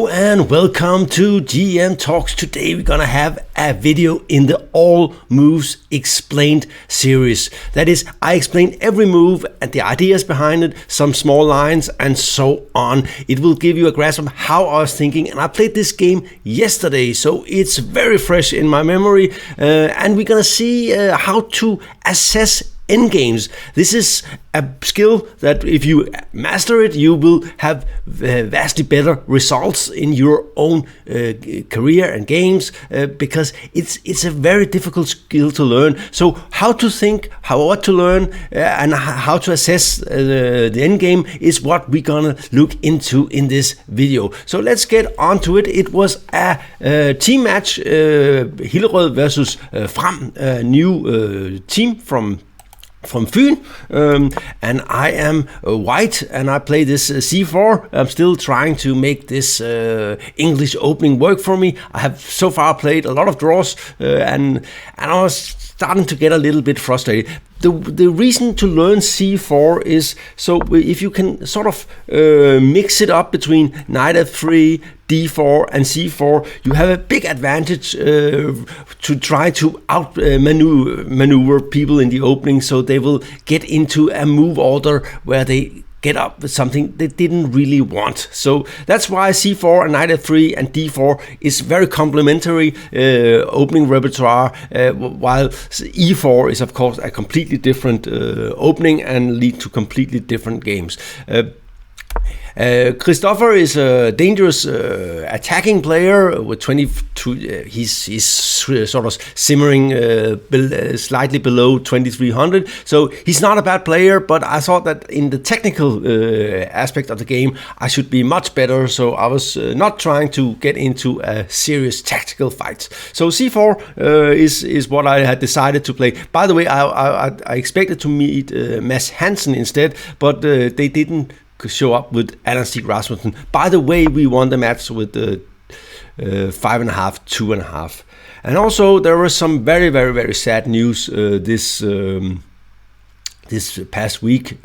Hello and welcome to GM Talks. Today we're gonna have a video in the All Moves Explained series. That is, I explain every move and the ideas behind it, some small lines and so on. It will give you a grasp of how I was thinking, and I played this game yesterday, so it's very fresh in my memory, and we're gonna see how to assess Endgames. This is a skill that if you master it, you will have vastly better results in your own career and games, because it's a very difficult skill to learn. So how to think, what to learn, and how to assess the endgame is what we're gonna look into in this video. So let's get on to it. It was a team match, Hillerod versus Frem, a new team from Fyn, and I am white and I play this c4. I'm still trying to make this English opening work for me. I have so far played a lot of draws, and I was starting to get a little bit frustrated. The reason to learn c4 is so if you can sort of mix it up between knight f3, d4 and c4, you have a big advantage to try to out maneuver people in the opening, so they will get into a move order where they get up with something they didn't really want. So that's why c4 and knight f3 and d4 is very complementary opening repertoire, while e4 is of course a completely different opening and lead to completely different games. Kristoffer is a dangerous attacking player with 22. He's sort of simmering slightly below 2300. So he's not a bad player, but I thought that in the technical aspect of the game, I should be much better. So I was not trying to get into a serious tactical fight. So c4 is what I had decided to play. By the way, I expected to meet Hansen instead, but they didn't show up with Nc3 Rasmussen. By the way, we won the match with 5.5, 2.5. And also there was some very, very, very sad news this past week.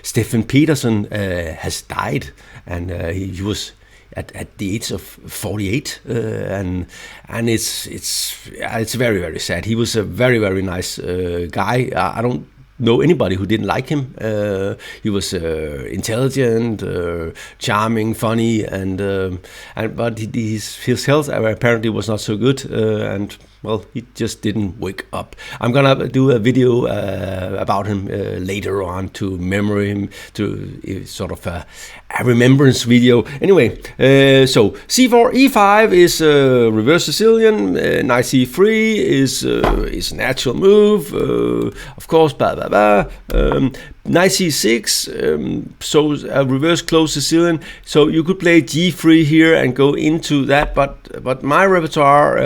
Stefan Petersen has died, and he was at the age of 48, and it's very, very sad. He was a very, very nice guy. I don't know anybody who didn't like him. He was intelligent, charming, funny, but his health apparently was not so good, and well, he just didn't wake up. I'm gonna do a video about him later on to remember him, to sort of a remembrance video. Anyway, so c4, e5 is reverse Sicilian, knight c3 is a natural move, of course, blah blah blah. Knight c6, so a reverse close Sicilian. So you could play g3 here and go into that, but my repertoire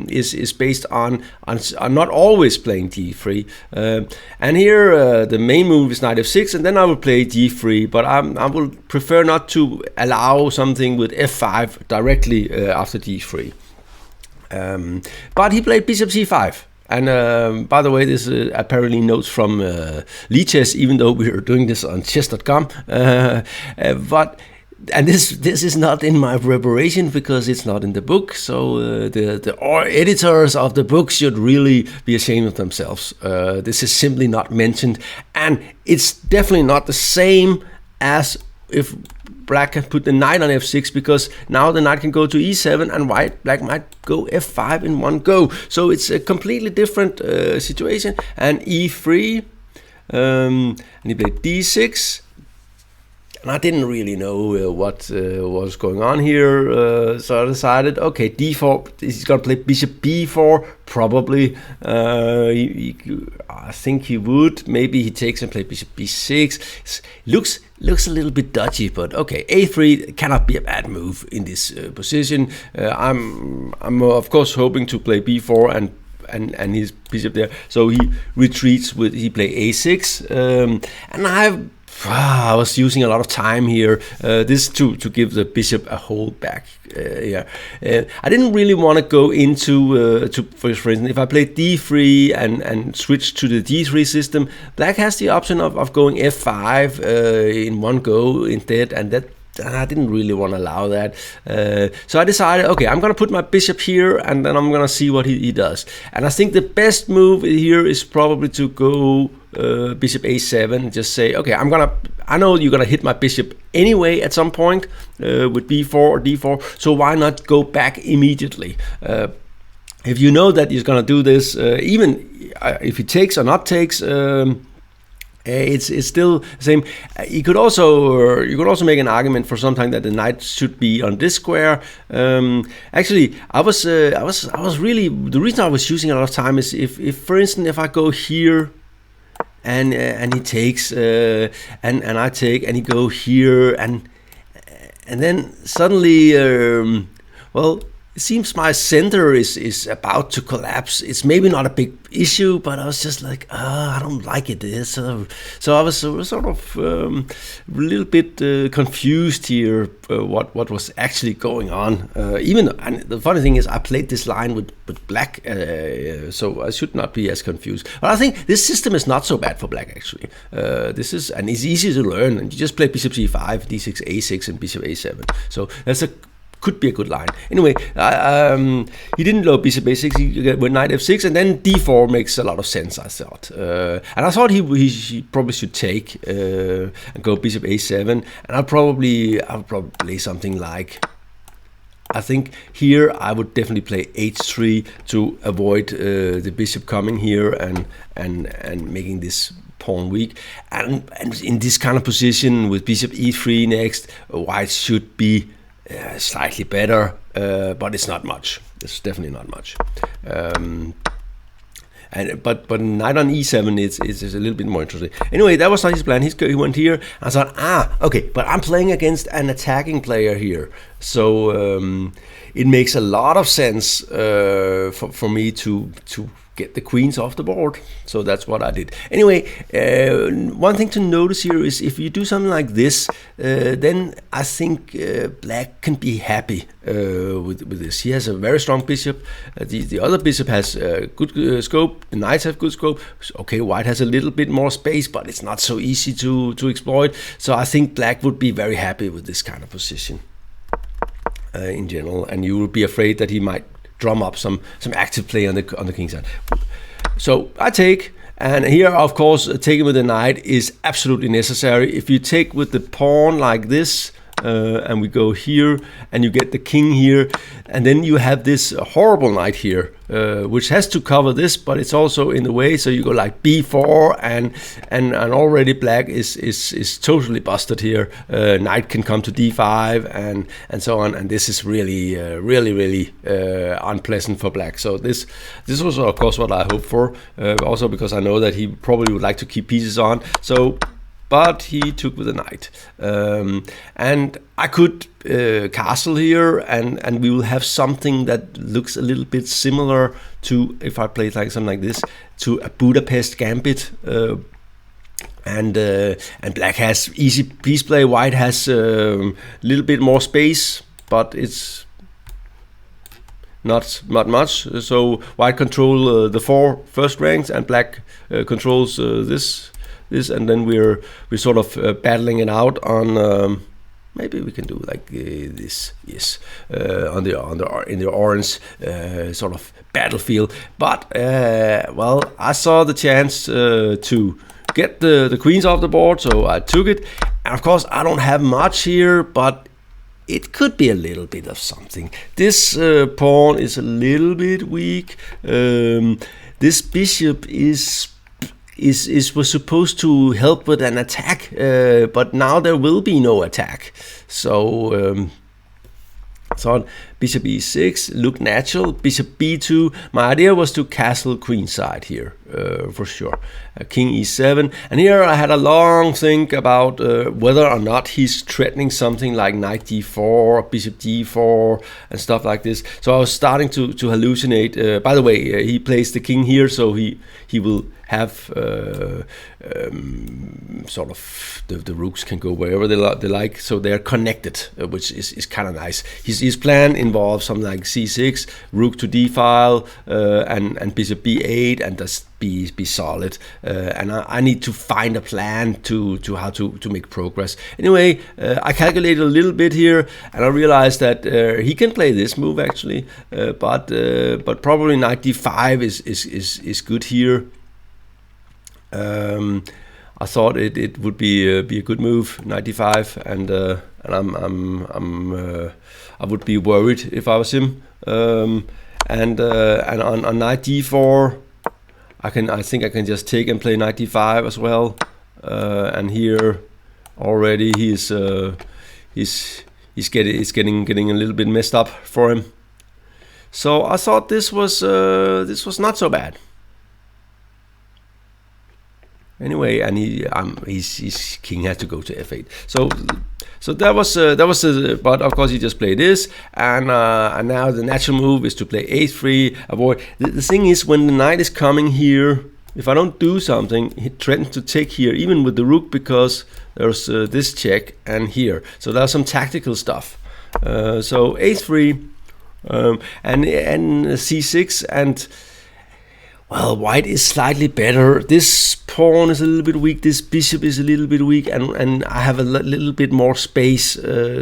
is based on not always playing g3. And here the main move is knight f6, and then I will play g3. But I will prefer not to allow something with f5 directly after g3. But he played bishop c5. And by the way, this is apparently notes from Chess, even though we are doing this on chess.com. And this is not in my preparation because it's not in the book. So the editors of the book should really be ashamed of themselves. This is simply not mentioned, and it's definitely not the same as if black can put the knight on f6, because now the knight can go to e7 and black might go f5 in one go. So it's a completely different situation. And e3, and he played d6. And I didn't really know what was going on here, so I decided, okay, d4, he's going to play bishop b4, probably. I think he would. Maybe he takes and play bishop b6. Looks a little bit dodgy, but okay, a3 cannot be a bad move in this position. I'm of course hoping to play b4 and his bishop there. So he retreats he play a6, and I was using a lot of time here, this to give the bishop a hold back. I didn't really want to go into, for instance, if I play d3 and switch to the d3 system, black has the option of going f5 in one go instead, and I didn't really want to allow that. So I decided, okay, I'm going to put my bishop here, and then I'm going to see what he does. And I think the best move here is probably to go bishop a7, just say, okay, I know you're going to hit my bishop anyway at some point with b4 or d4, so why not go back immediately? If you know that he's going to do this, even if he takes or not takes, it's still the same. You could also make an argument for something that the knight should be on this square. Actually, I was really, the reason I was using a lot of time is if for instance, if I go here and he takes and I take, and he go here, and then suddenly well, it seems my center is about to collapse. It's maybe not a big issue, but I was just like, I don't like it. So I was sort of a little bit confused here what was actually going on. And the funny thing is, I played this line with black, so I should not be as confused. But I think this system is not so bad for black, actually. This is, and it's easy to learn. And you just play bishop c5, d6, a6, and bishop a7. So that's could be a good line. Anyway, he didn't go bishop a6, he went knight f6, and then d4 makes a lot of sense, I thought. And I thought he probably should take and go bishop a7, and I'll probably play something like, I think here I would definitely play h3 to avoid the bishop coming here and making this pawn weak. And in this kind of position with bishop e3 next, white should be slightly better, but it's not much. It's definitely not much. But knight on e7 is a little bit more interesting. Anyway, that was not his plan. He went here. I thought, okay, but I'm playing against an attacking player here, so it makes a lot of sense for me to get the queens off the board. So that's what I did. Anyway, one thing to notice here is if you do something like this, then I think black can be happy with this. He has a very strong bishop. The other bishop has good scope. The knights have good scope. Okay, white has a little bit more space, but it's not so easy to exploit. So I think black would be very happy with this kind of position in general, and you would be afraid that he might drum up some active play on the king side. So I take, and here of course taking with the knight is absolutely necessary. If you take with the pawn like this, and we go here, and you get the king here, and then you have this horrible knight here, which has to cover this, but it's also in the way. So you go like b4, and already black is totally busted here. Knight can come to d5 and so on, and this is really unpleasant for black. So this was of course what I hoped for, also because I know that he probably would like to keep pieces on. So. But he took with a knight, and I could castle here, and we will have something that looks a little bit similar to, if I played like something like this, to a Budapest gambit. And black has easy piece play. White has a little bit more space, but it's not much. So white control the 4 first ranks, and black controls this, and then we're sort of battling it out on. Maybe we can do like this, yes, in the orange sort of battlefield. But well, I saw the chance to get the queens off the board, so I took it. And of course, I don't have much here, but it could be a little bit of something. This pawn is a little bit weak. This bishop was supposed to help with an attack, but now there will be no attack. So thought bishop e6 looked natural. Bishop b2. My idea was to castle queenside here, for sure. King e7, and here I had a long think about whether or not he's threatening something like knight d4, bishop d4, and stuff like this. So I was starting to hallucinate. By the way, he plays the king here, so he will have sort of the rooks can go wherever they like, so they're connected, which is kind of nice. His plan involves something like c6, rook to d file, and bishop b8, and does be solid, and I need to find a plan to how to make progress. Anyway, I calculated a little bit here, and I realized that he can play this move actually, but probably knight d5 is good here. I thought it would be a good move, knight d5, and I would be worried if I was him. And on knight d4, I think I can just take and play knight d5 as well. And here already it's getting a little bit messed up for him. So I thought this was not so bad. Anyway, and his king had to go to f8. So that was but of course he just played this, and now the natural move is to play a3, avoid. The thing is, when the knight is coming here, if I don't do something, he threatens to take here, even with the rook, because there's this check and here. So there's some tactical stuff. So a3 and c6, and well, white is slightly better. This pawn is a little bit weak. This bishop is a little bit weak, and I have a little bit more space.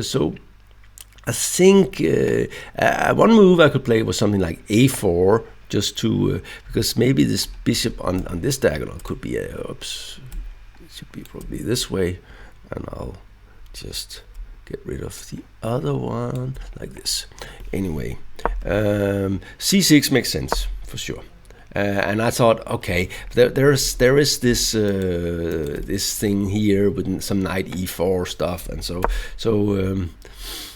So I think one move I could play was something like a4, just to because maybe this bishop on this diagonal could be oops, it should be probably this way, and I'll just get rid of the other one like this. Anyway, c6 makes sense for sure. And I thought, okay, there is this this thing here with some knight e4 stuff, and so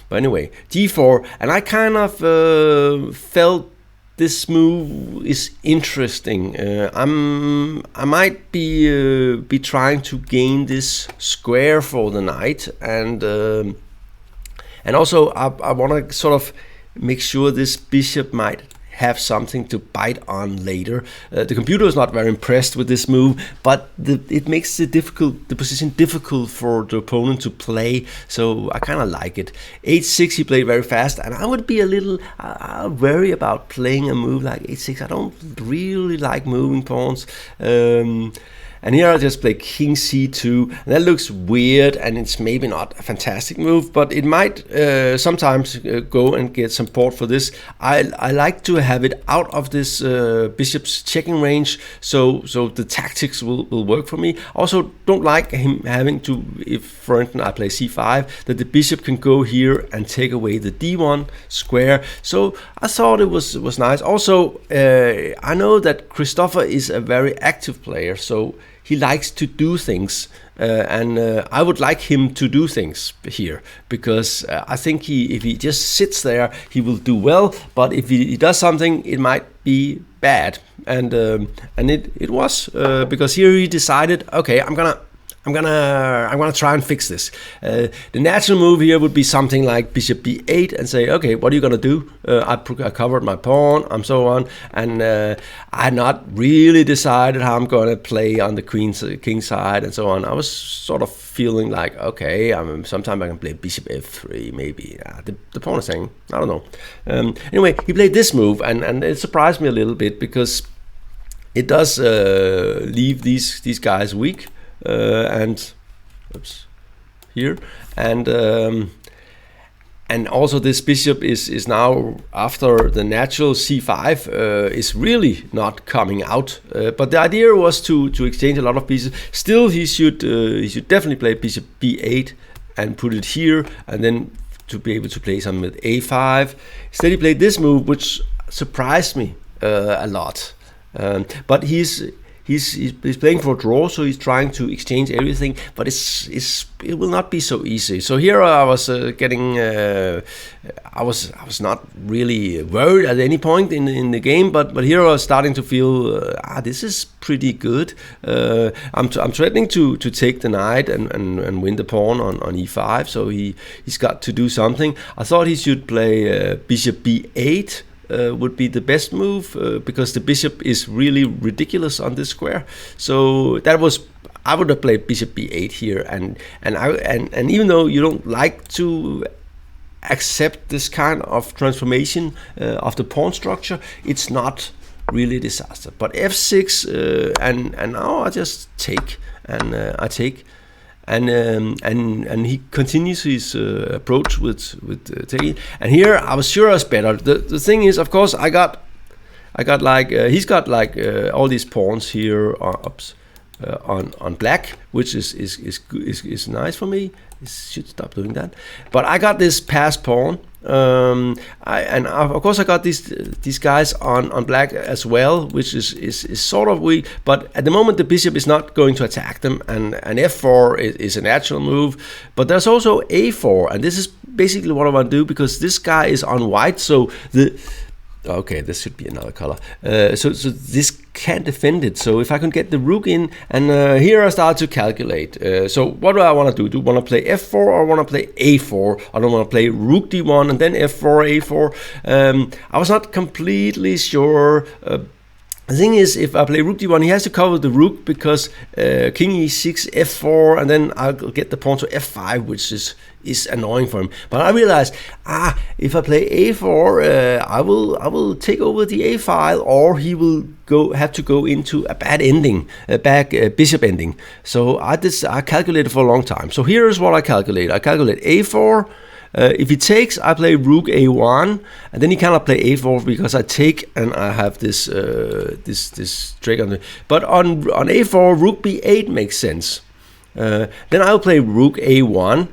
but anyway, g4, and I kind of felt this move is interesting. I might be trying to gain this square for the knight, and also I want to sort of make sure this bishop might have something to bite on later. The computer is not very impressed with this move, but it makes the position difficult for the opponent to play, so I kind of like it. h6 he played very fast, and I would be a little worried about playing a move like h6. I don't really like moving pawns. And here I just play king c2, and that looks weird, and it's maybe not a fantastic move, but it might sometimes go and get support for this. I like to have it out of this bishop's checking range, so the tactics will work for me. Also, don't like him having to, if for instance I play c5, that the bishop can go here and take away the d1 square. So I thought it was nice. Also, I know that Kristoffer is a very active player, so he likes to do things, and I would like him to do things here, because I think if he just sits there, he will do well. But if he does something, it might be bad, and it was because here he decided, okay, I'm gonna try and fix this. The natural move here would be something like bishop b8 and say, okay, what are you gonna do? I covered my pawn and so on, and I had not really decided how I'm gonna play on the king side and so on. I was sort of feeling like, okay, sometime I can play bishop f3 maybe. The pawn is saying, I don't know. Anyway, he played this move, and it surprised me a little bit, because it does leave these guys weak. And oops, here, and also this bishop is now, after the natural c5 is really not coming out. But the idea was to exchange a lot of pieces. Still, he should definitely play bishop b8 and put it here, and then to be able to play something with a5. Instead, he played this move, which surprised me a lot. But he's playing for a draw, so he's trying to exchange everything, but it will not be so easy. So here I was I was not really worried at any point in the game, but here I was starting to feel this is pretty good. I'm threatening to take the knight and win the pawn on e5, so he's got to do something. I thought he should play bishop b8. Would be the best move, because the bishop is really ridiculous on this square. So that was, I would have played bishop b8 here, and even though you don't like to accept this kind of transformation of the pawn structure, it's not really disaster. But f6, and now I just take, and I take, and he continues his approach with taking. And here I was sure I was better. The thing is, of course, I got like he's got like all these pawns here on black, which is nice for me. Should stop doing that. But I got this passed pawn. Of course I got these guys on black as well, which is sort of weak. But at the moment the bishop is not going to attack them, and f4 is a natural move. But there's also a4, and this is basically what I want to do, because this guy is on white. So okay, this should be another color. So this can't defend it. So if I can get the rook in, and here I start to calculate. So what do I want to do? Do I want to play f4 or want to play a4? I don't want to play rook d1 and then f4, a4. I was not completely sure. The thing is, if I play rook d1, he has to cover the rook, because king e6, f4, and then I'll get the pawn to f5, which is annoying for him. But I realized, if I play a4, I will take over the a file, or he will have to go into a bad ending, a back bishop ending. So I calculated for a long time. So here is what I calculate. I calculate a4. If he takes, I play rook a1, and then he cannot play a4 because I take, and I have this this trick on it. But on a4, rook b8 makes sense. Then I'll play rook a1,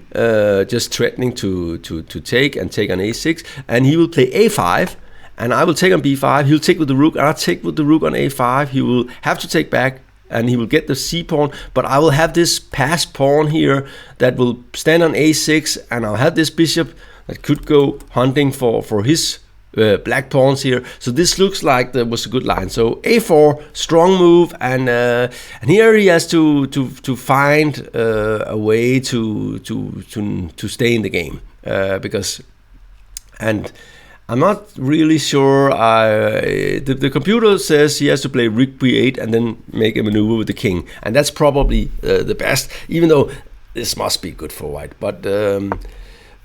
just threatening to take and take on a6, and he will play a5, and I will take on b5. He'll take with the rook, and I'll take with the rook on a5. He will have to take back, and he will get the c pawn, but I will have this passed pawn here that will stand on a6, and I'll have this bishop that could go hunting for his black pawns here. So this looks like that was a good line. So a4, strong move, and here he has to find a way to stay in the game, because I'm not really sure. The computer says he has to play rook b8 and then make a maneuver with the king, and that's probably the best. Even though this must be good for white, but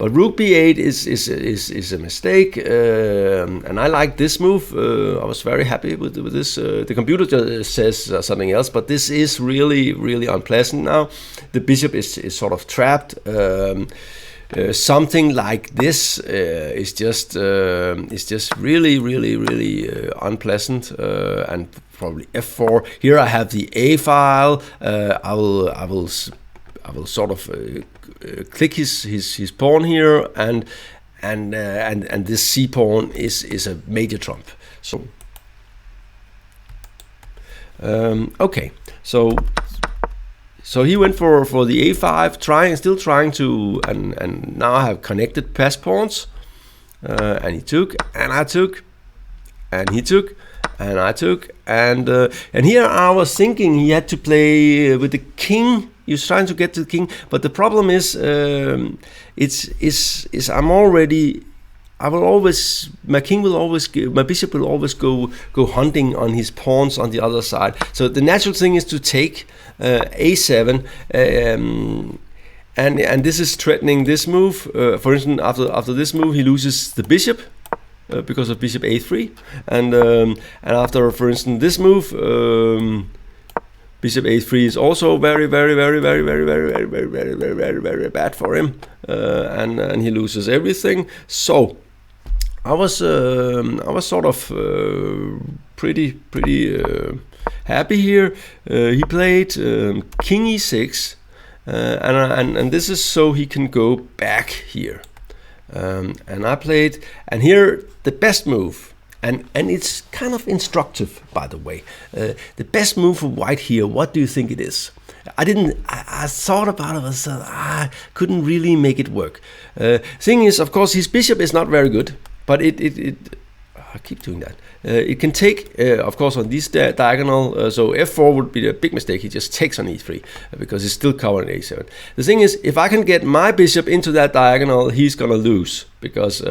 rook b8 is a mistake, and I like this move. I was very happy with this. The computer just says something else, but this is really unpleasant now. The bishop is sort of trapped. Something like this is just really unpleasant, and probably f4. Here I have the a file. I will sort of click his pawn here, and this c pawn is a major trump. So okay, so he went for the a5, still trying to, and now I have connected pass pawns, and he took, and I took, and he took, and I took, and here I was thinking he had to play with the king. He was trying to get to the king, but the problem is, my bishop will always go hunting on his pawns on the other side. So the natural thing is to take a7, and this is threatening this move. For instance, after this move, he loses the bishop because of bishop a3, and after, for instance, this move, bishop a3 is also very bad for him, and he loses everything. So I was sort of pretty happy here. He played king e6, and this is so he can go back here, and I played, and here the best move, and it's kind of instructive, by the way. The best move for white here, what do you think it is? I thought about it, and I couldn't really make it work. Thing is, of course, his bishop is not very good, but I keep doing that. It can take, of course, on this diagonal, so f4 would be a big mistake. He just takes on e3, because he's still covering a7. The thing is, if I can get my bishop into that diagonal, he's gonna lose. because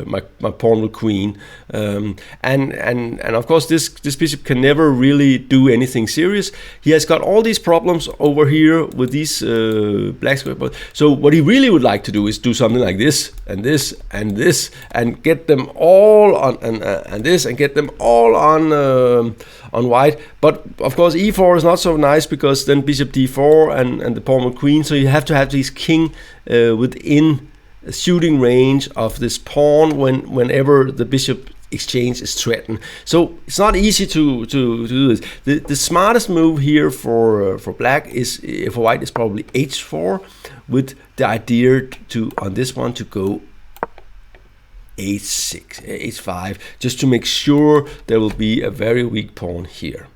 my pawn will queen, and of course this bishop can never really do anything serious. He has got all these problems over here with these black square. So what he really would like to do is do something like this and this and this, and get them all on and this, and get them all on white. But of course e4 is not so nice, because then bishop d4 and the pawn will queen. So you have to have this king within shooting range of this pawn whenever the bishop exchange is threatened. So it's not easy to do this. The smartest move here for black is, for white, is probably h4, with the idea to, on this one, to go h6, h5, just to make sure there will be a very weak pawn here.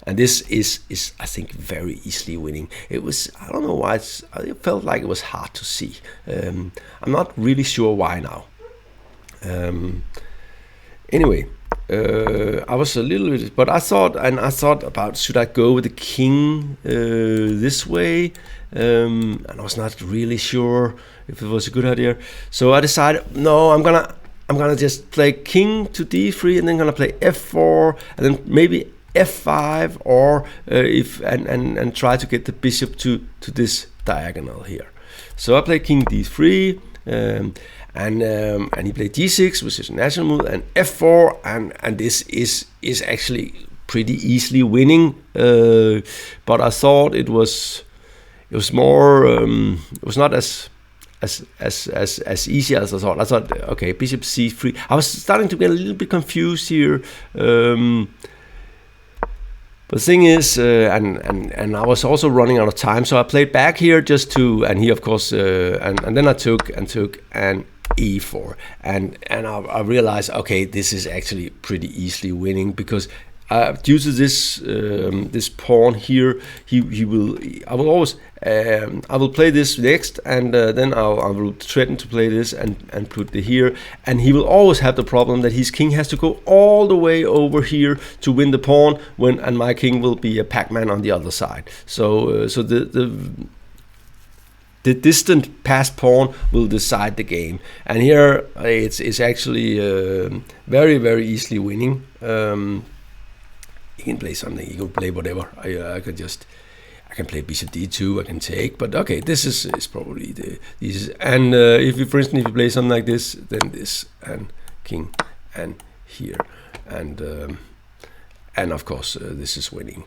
And this is I think very easily winning. It was, I don't know why, it felt like it was hard to see. I'm not really sure why now. Anyway, I was a little bit, but I thought about, should I go with the king this way? And I was not really sure if it was a good idea. So I decided, no, I'm gonna just play king to d3, and then gonna play f4, and then maybe f5, or and try to get the bishop to this diagonal here. So I play king d3, and he played d6, which is a natural move, and f4, and this is actually pretty easily winning. But I thought it was more, it was not as easy as I thought. I thought, okay, bishop c3. I was starting to get a little bit confused here. But the thing is, and I was also running out of time, so I played back here just to, and he of course, and then I took and e4, and I realized, okay, this is actually pretty easily winning, because due to this this pawn here, I will play this next, and then I will threaten to play this and put the here, and he will always have the problem that his king has to go all the way over here to win the pawn, and my king will be a Pac-Man on the other side. So the distant passed pawn will decide the game, and here it's actually very, very easily winning. He can play something, he can play whatever. I can play bishop d2, I can take, but okay, this is probably this. And if you, for instance, if you play something like this, then this, and king, and here, and of course this is winning,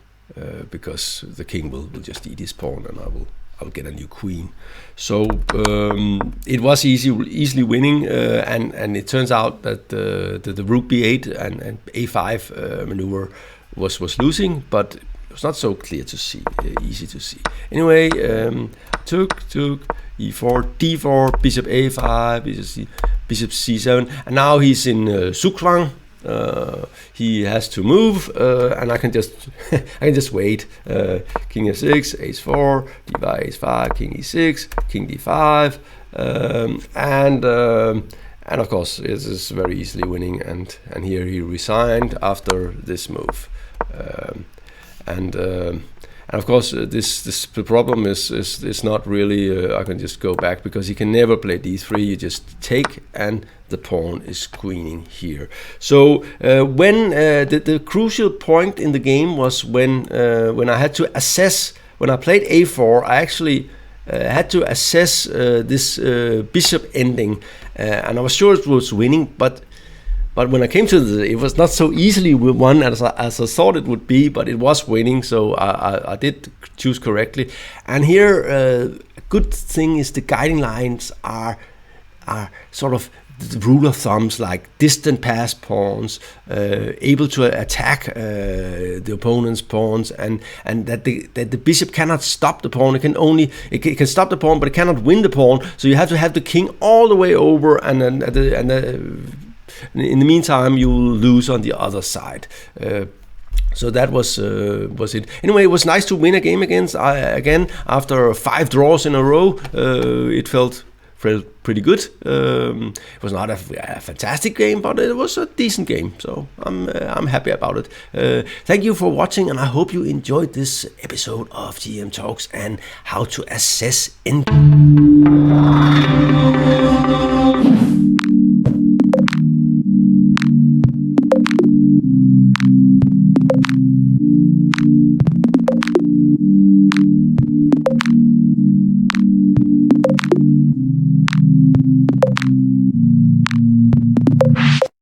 because the king will just eat his pawn, and I'll get a new queen. So it was easily winning, and it turns out that the rook b8 and a5 maneuver was losing, but it was not so clear to see, easy to see. Anyway, took e4, d4, bishop a5, bishop c7, and now he's in Zugzwang. He has to move, and I can just wait. King f6, h4, d5, h5, king e6, king d5, and of course it is very easily winning. And here he resigned after this move, and of course the problem is not really. I can just go back, because he can never play d3. You just take, and the pawn is queening here. So when the crucial point in the game was when I had to assess. When I played a4, I actually had to assess this bishop ending, and I was sure it was winning, but when I came to it was not so easily won as I thought it would be, but it was winning, so I did choose correctly. And here, a good thing is the guiding lines are sort of the rule of thumbs, like distant passed pawns, able to attack the opponent's pawns, and that the bishop cannot stop the pawn. It can stop the pawn, but it cannot win the pawn. So you have to have the king all the way over, and in the meantime you will lose on the other side. So that was it. Anyway, it was nice to win a game again after 5 draws in a row. It felt pretty good. It was not a fantastic game, but it was a decent game, so I'm happy about it. Thank you for watching, and I hope you enjoyed this episode of GM Talks and how to assess Endgame.